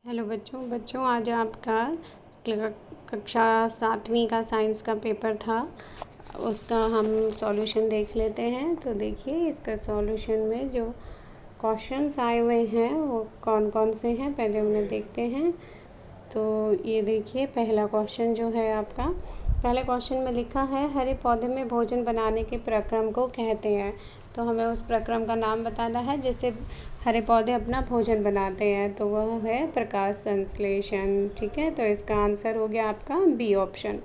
Hello बच्चों आज आपका कक्षा 7वीं का साइंस का पेपर था। उसका हम सॉल्यूशन देख लेते हैं। तो देखिए इसका सॉल्यूशन में जो क्वेश्चंस आए हुए हैं वो कौन कौन से हैं पहले उन्हें देखते हैं। तो ये देखिए पहला क्वेश्चन जो है आपका, पहले क्वेश्चन में लिखा है हरे पौधे में भोजन बनाने के प्रक्रम को कहते हैं। तो हमें उस प्रक्रम का नाम बताना है जिससे हरे पौधे अपना भोजन बनाते हैं। तो वह है प्रकाश संश्लेषण। ठीक है, तो इसका आंसर हो गया आपका बी ऑप्शन।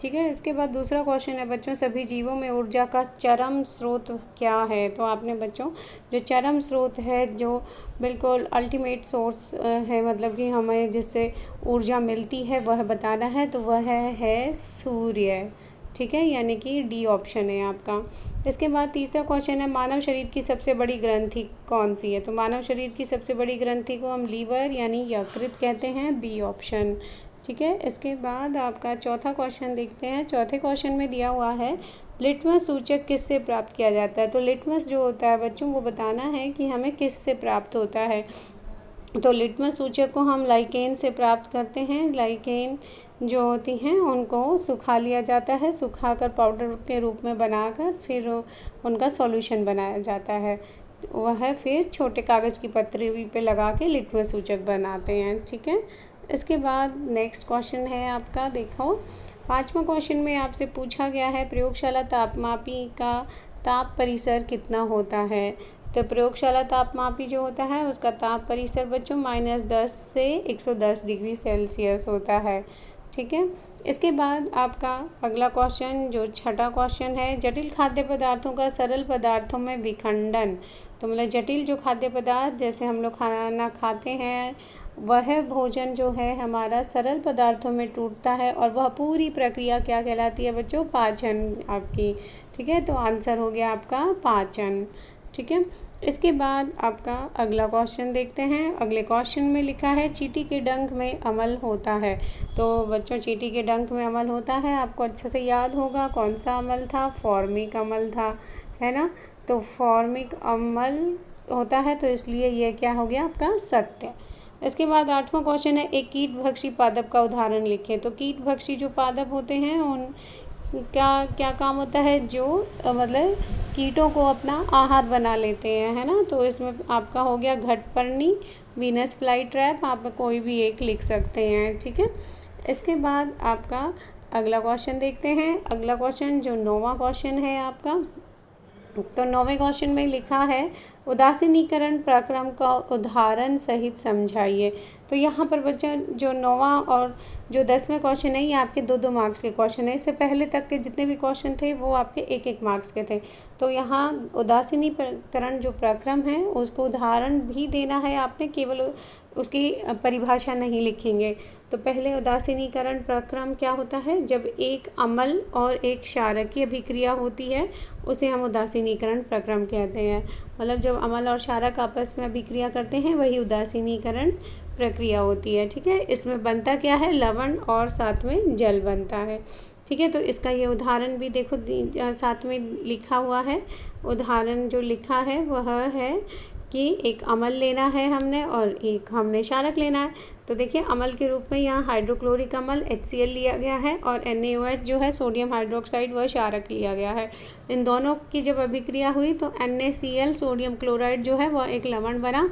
ठीक है, इसके बाद दूसरा क्वेश्चन है बच्चों, सभी जीवों में ऊर्जा का चरम स्रोत क्या है। तो आपने बच्चों जो चरम स्रोत है, जो बिल्कुल अल्टीमेट सोर्स है, मतलब कि हमें जिससे ऊर्जा मिलती है वह बताना है। तो वह है सूर्य। ठीक है, यानी कि डी ऑप्शन है आपका। इसके बाद तीसरा क्वेश्चन है मानव शरीर की सबसे बड़ी ग्रंथि कौन सी है। तो मानव शरीर की सबसे बड़ी ग्रंथि को हम लीवर यानी यकृत कहते हैं, बी ऑप्शन। ठीक है, इसके बाद आपका चौथा क्वेश्चन देखते हैं। चौथे क्वेश्चन में दिया हुआ है लिटमस सूचक किससे प्राप्त किया जाता है। तो लिटमस जो होता है बच्चों वो बताना है कि हमें किससे प्राप्त होता है। तो लिटमस सूचक को हम लाइकेन से प्राप्त करते हैं। लाइकेन जो होती हैं उनको सुखा लिया जाता है, सुखाकर पाउडर के रूप में बनाकर फिर उनका सॉल्यूशन बनाया जाता है। वह फिर छोटे कागज़ की पतरी पे लगा के लिटमस सूचक बनाते हैं। ठीक है, इसके बाद नेक्स्ट क्वेश्चन है आपका, देखो पाँचवा क्वेश्चन में आपसे पूछा गया है प्रयोगशाला तापमापी का ताप परिसर कितना होता है। तो प्रयोगशाला तापमापी जो होता है उसका ताप परिसर बच्चों -10 से 110 डिग्री सेल्सियस होता है। ठीक है, इसके बाद आपका अगला क्वेश्चन जो छठा क्वेश्चन है, जटिल खाद्य पदार्थों का सरल पदार्थों में विखंडन। तो मतलब जटिल जो खाद्य पदार्थ जैसे हम लोग खाना खाते हैं वह भोजन जो है हमारा सरल पदार्थों में टूटता है और वह पूरी प्रक्रिया क्या कहलाती है बच्चों, पाचन आपकी। ठीक है, तो आंसर हो गया आपका पाचन। ठीक है, इसके बाद आपका अगला क्वेश्चन देखते हैं। अगले क्वेश्चन में लिखा है चींटी के डंक में अमल होता है। तो बच्चों चींटी के डंक में अमल होता है, आपको अच्छे से याद होगा कौन सा अमल था, फॉर्मिक अमल था, है ना। तो फॉर्मिक अमल होता है, तो इसलिए यह क्या हो गया आपका सत्य। इसके बाद आठवां क्वेश्चन है एक कीटभक्षी पादप का उदाहरण लिखें। तो कीटभक्षी जो पादप होते हैं उन क्या क्या काम होता है, जो मतलब कीटों को अपना आहार बना लेते हैं, है ना। तो इसमें आपका हो गया घटपर्णी, वीनस फ्लाई ट्रैप, आप कोई भी एक लिख सकते हैं। ठीक है, इसके बाद आपका अगला क्वेश्चन देखते हैं। अगला क्वेश्चन जो 9वां क्वेश्चन है आपका, तो 9वें क्वेश्चन में लिखा है उदासीनीकरण प्रक्रम का उदाहरण सहित समझाइए। तो यहाँ पर बच्चा जो 9वां और जो 10वें क्वेश्चन है ये आपके 2-2 मार्क्स के क्वेश्चन है। इससे पहले तक के जितने भी क्वेश्चन थे वो आपके 1-1 मार्क्स के थे। तो यहाँ उदासीनीकरण जो प्रक्रम है उसको उदाहरण भी देना है आपने, केवल उसकी परिभाषा नहीं लिखेंगे। तो पहले उदासीनीकरण प्रक्रम क्या होता है, जब एक अम्ल और एक क्षारक की अभिक्रिया होती है उसे हम उदासीनीकरण प्रक्रम कहते हैं। मतलब जब अम्ल और क्षारक आपस में अभिक्रिया करते हैं वही उदासीनीकरण प्रक्रिया होती है। ठीक है, इसमें बनता क्या है, लवण और साथ में जल बनता है। ठीक है, तो इसका ये उदाहरण भी देखो साथ में लिखा हुआ है। उदाहरण जो लिखा है वह है कि एक अम्ल लेना है हमने और एक हमने क्षारक लेना है। तो देखिए अम्ल के रूप में यहाँ हाइड्रोक्लोरिक अम्ल HCl लिया गया है और NaOH जो है सोडियम हाइड्रोक्साइड वह क्षारक लिया गया है। इन दोनों की जब अभिक्रिया हुई तो NaCl सोडियम क्लोराइड जो है वह एक लवण बना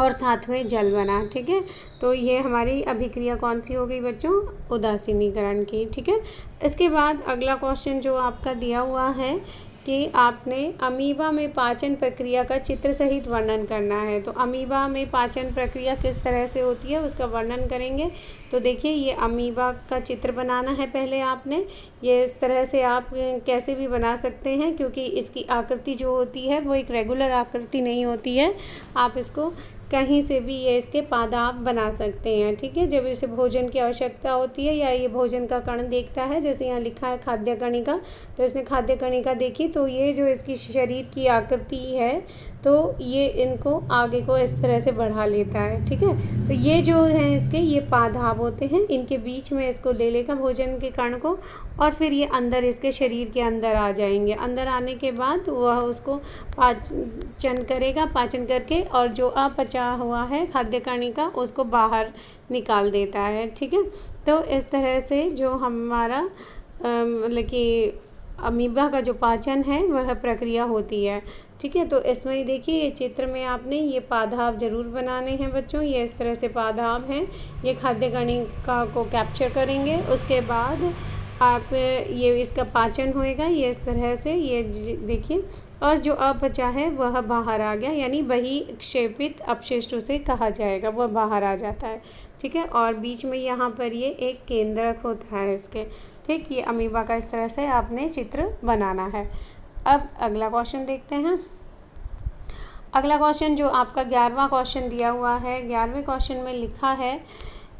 और साथ में जल बना। ठीक है, तो ये हमारी अभिक्रिया कौन सी हो गई बच्चों, उदासीनीकरण की। ठीक है, इसके बाद अगला क्वेश्चन जो आपका दिया हुआ है कि आपने अमीबा में पाचन प्रक्रिया का चित्र सहित वर्णन करना है। तो अमीबा में पाचन प्रक्रिया किस तरह से होती है उसका वर्णन करेंगे। तो देखिए ये अमीबा का चित्र बनाना है पहले आपने। ये इस तरह से आप कैसे भी बना सकते हैं क्योंकि इसकी आकृति जो होती है वो एक रेगुलर आकृति नहीं होती है। आप इसको कहीं से भी ये इसके पादाप बना सकते हैं। ठीक है, जब इसे भोजन की आवश्यकता होती है या ये भोजन का कण देखता है, जैसे यहाँ लिखा है खाद्य कणिका, तो इसने खाद्य कणिका देखी तो ये जो इसकी शरीर की आकृति है तो ये इनको आगे को इस तरह से बढ़ा लेता है। ठीक है, तो ये जो हैं इसके ये पादाप होते हैं, इनके बीच में इसको ले लेगा भोजन के कण को और फिर ये अंदर इसके शरीर के अंदर आ जाएंगे। अंदर आने के बाद वह उसको पाचन करेगा, पाचन करके और जो अपचा बचा हुआ है खाद्य कणिका उसको बाहर निकाल देता है। ठीक है, तो इस तरह से जो हमारा मतलब कि अमीबा का जो पाचन है वह प्रक्रिया होती है। ठीक है, तो इसमें देखिए ये चित्र में आपने ये पादाब ज़रूर बनाने हैं बच्चों। ये इस तरह से पादाब हैं, ये खाद्य कणिका को कैप्चर करेंगे। उसके बाद आप ये इसका पाचन होएगा ये इस तरह से, ये देखिए, और जो अपचा है वह बाहर आ गया, यानी बहिक्षेपित अपशिष्ट उसे कहा जाएगा, वह बाहर आ जाता है। ठीक है, और बीच में यहाँ पर ये एक केंद्रक होता है इसके। ठीक, ये अमीबा का इस तरह से आपने चित्र बनाना है। अब अगला क्वेश्चन देखते हैं। अगला क्वेश्चन जो आपका 11वां क्वेश्चन दिया हुआ है, 11वें क्वेश्चन में लिखा है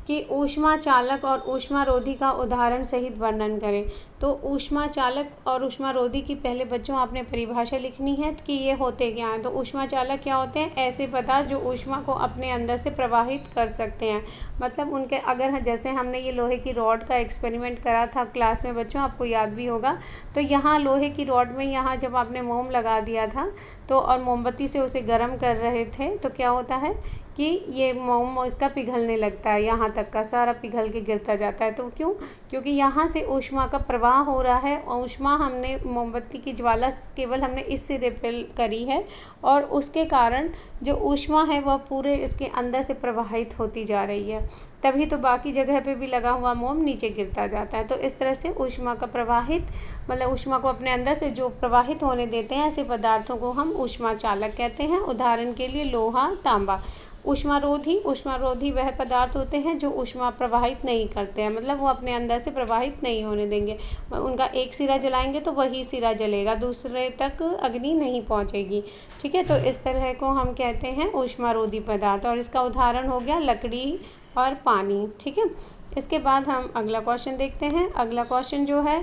कि ऊष्मा चालक और ऊष्मारोधी का उदाहरण सहित वर्णन करें। तो ऊष्मा चालक और ऊष्मारोधी की पहले बच्चों आपने परिभाषा लिखनी है कि ये होते क्या हैं। तो ऊष्मा चालक क्या होते हैं? ऐसे पदार्थ जो ऊष्मा को अपने अंदर से प्रवाहित कर सकते हैं। मतलब उनके अगर जैसे हमने ये लोहे की रॉड का एक्सपेरिमेंट करा था क्लास में बच्चों, आपको याद भी होगा। तो यहाँ लोहे की रॉड में यहाँ जब आपने मोम लगा दिया था तो और मोमबत्ती से उसे गर्म कर रहे थे तो क्या होता है कि ये मोम इसका पिघलने लगता है, यहाँ तक का सारा पिघल के गिरता जाता है। तो क्यों? क्योंकि यहाँ से ऊष्मा का प्रवाह हो रहा है। ऊष्मा हमने मोमबत्ती की ज्वाला केवल हमने इस सिरे पे करी है और उसके कारण जो ऊष्मा है वह पूरे इसके अंदर से प्रवाहित होती जा रही है, तभी तो बाकी जगह पे भी लगा हुआ मोम नीचे गिरता जाता है। तो इस तरह से ऊष्मा का प्रवाहित मतलब ऊष्मा को अपने अंदर से जो प्रवाहित होने देते हैं ऐसे पदार्थों को हम ऊष्मा चालक कहते हैं। उदाहरण के लिए लोहा, तांबा। ऊष्मारोधी वह पदार्थ होते हैं जो ऊष्मा प्रवाहित नहीं करते हैं, मतलब वो अपने अंदर से प्रवाहित नहीं होने देंगे। उनका एक सिरा जलाएंगे तो वही सिरा जलेगा, दूसरे तक अग्नि नहीं पहुंचेगी। ठीक है, तो इस तरह को हम कहते हैं ऊष्मारोधी पदार्थ, और इसका उदाहरण हो गया लकड़ी और पानी। ठीक है, इसके बाद हम अगला क्वेश्चन देखते हैं। अगला क्वेश्चन जो है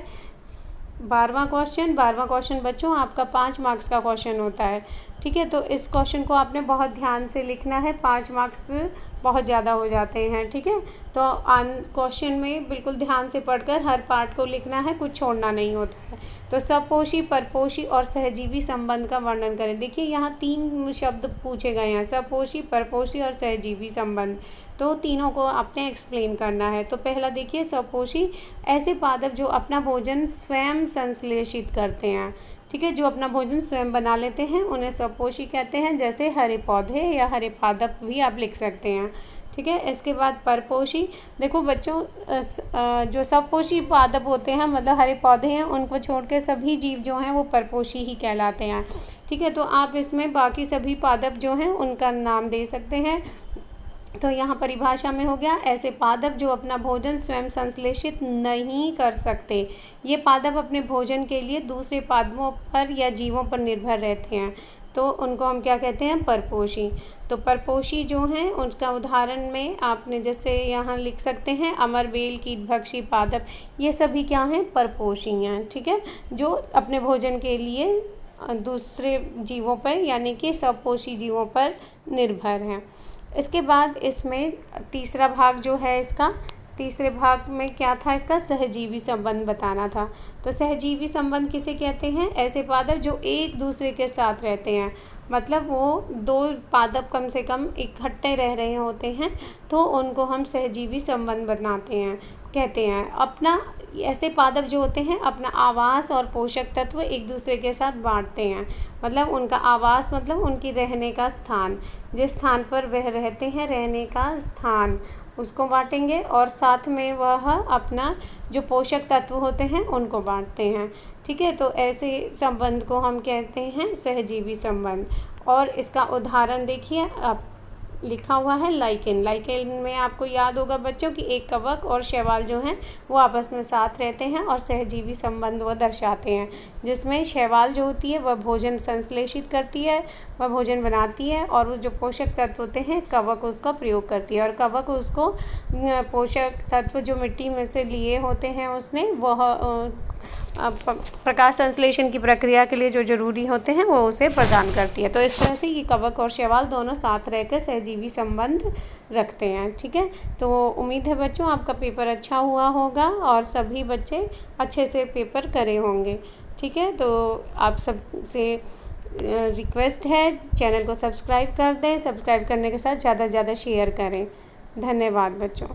12वां क्वेश्चन बच्चों आपका 5 मार्क्स का क्वेश्चन होता है। ठीक है, तो इस क्वेश्चन को आपने बहुत ध्यान से लिखना है, 5 मार्क्स बहुत ज़्यादा हो जाते हैं। ठीक है, तो क्वेश्चन में बिल्कुल ध्यान से पढ़कर हर पार्ट को लिखना है, कुछ छोड़ना नहीं होता है। तो सपोषी, परपोषी और सहजीवी संबंध का वर्णन करें। देखिए यहाँ 3 शब्द पूछे गए हैं, सपोषी, परपोषी और सहजीवी संबंध। तो तीनों को आपने एक्सप्लेन करना है। तो पहला देखिए सपोषी, ऐसे पादप जो अपना भोजन स्वयं संश्लेषित करते हैं। ठीक है, जो अपना भोजन स्वयं बना लेते हैं उन्हें सपोषी कहते हैं, जैसे हरे पौधे या हरे पादप भी आप लिख सकते हैं। ठीक है, इसके बाद परपोषी, देखो बच्चों जो सपोषी पादप होते हैं मतलब हरे पौधे हैं, उनको छोड़ के सभी जीव जो हैं वो परपोषी ही कहलाते हैं। ठीक है, तो आप इसमें बाकी सभी पादप जो हैं उनका नाम दे सकते हैं। तो यहाँ परिभाषा में हो गया, ऐसे पादप जो अपना भोजन स्वयं संश्लेषित नहीं कर सकते। ये पादप अपने भोजन के लिए दूसरे पादपों पर या जीवों पर निर्भर रहते हैं, तो उनको हम क्या कहते हैं? परपोषी। तो परपोषी जो हैं उनका उदाहरण में आपने जैसे यहाँ लिख सकते हैं अमरबेल, कीटभक्षी पादप, ये सभी क्या हैं? परपोषी हैं। ठीक है, जो अपने भोजन के लिए दूसरे जीवों पर यानी कि सपोषी जीवों पर निर्भर हैं। इसके बाद इसमें तीसरा भाग जो है इसका, तीसरे भाग में क्या था इसका? सहजीवी संबंध बताना था। तो सहजीवी संबंध किसे कहते हैं? ऐसे पादप जो एक दूसरे के साथ रहते हैं, मतलब वो 2 पादप कम से कम इकट्ठे रह रहे होते हैं तो उनको हम सहजीवी संबंध बनाते हैं कहते हैं। अपना ऐसे पादप जो होते हैं अपना आवास और पोषक तत्व एक दूसरे के साथ बांटते हैं, मतलब उनका आवास मतलब उनकी रहने का स्थान, जिस स्थान पर वह रहते हैं रहने का स्थान उसको बांटेंगे, और साथ में वह अपना जो पोषक तत्व होते हैं उनको बांटते हैं। ठीक है, तो ऐसे संबंध को हम कहते हैं सहजीवी संबंध। और इसका उदाहरण देखिए आप लिखा हुआ है लाइकेन। लाइकेन में आपको याद होगा बच्चों कि एक कवक और शैवाल जो हैं वो आपस में साथ रहते हैं और सहजीवी संबंध वो दर्शाते हैं, जिसमें शैवाल जो होती है वह भोजन संश्लेषित करती है, वह भोजन बनाती है, और वो जो पोषक तत्व होते हैं कवक उसका प्रयोग करती है, और कवक उसको पोषक तत्व जो मिट्टी में से लिए होते हैं उसने वह प्रकाश संश्लेषण की प्रक्रिया के लिए जो जरूरी होते हैं वो उसे प्रदान करती है। तो इस तरह से ये कवक और शैवाल दोनों साथ रहकर सहजीवी संबंध रखते हैं। ठीक है, तो उम्मीद है बच्चों आपका पेपर अच्छा हुआ होगा और सभी बच्चे अच्छे से पेपर करे होंगे। ठीक है, तो आप सब से रिक्वेस्ट है, चैनल को सब्सक्राइब कर दें। सब्सक्राइब करने के साथ ज़्यादा से ज़्यादा शेयर करें। धन्यवाद बच्चों।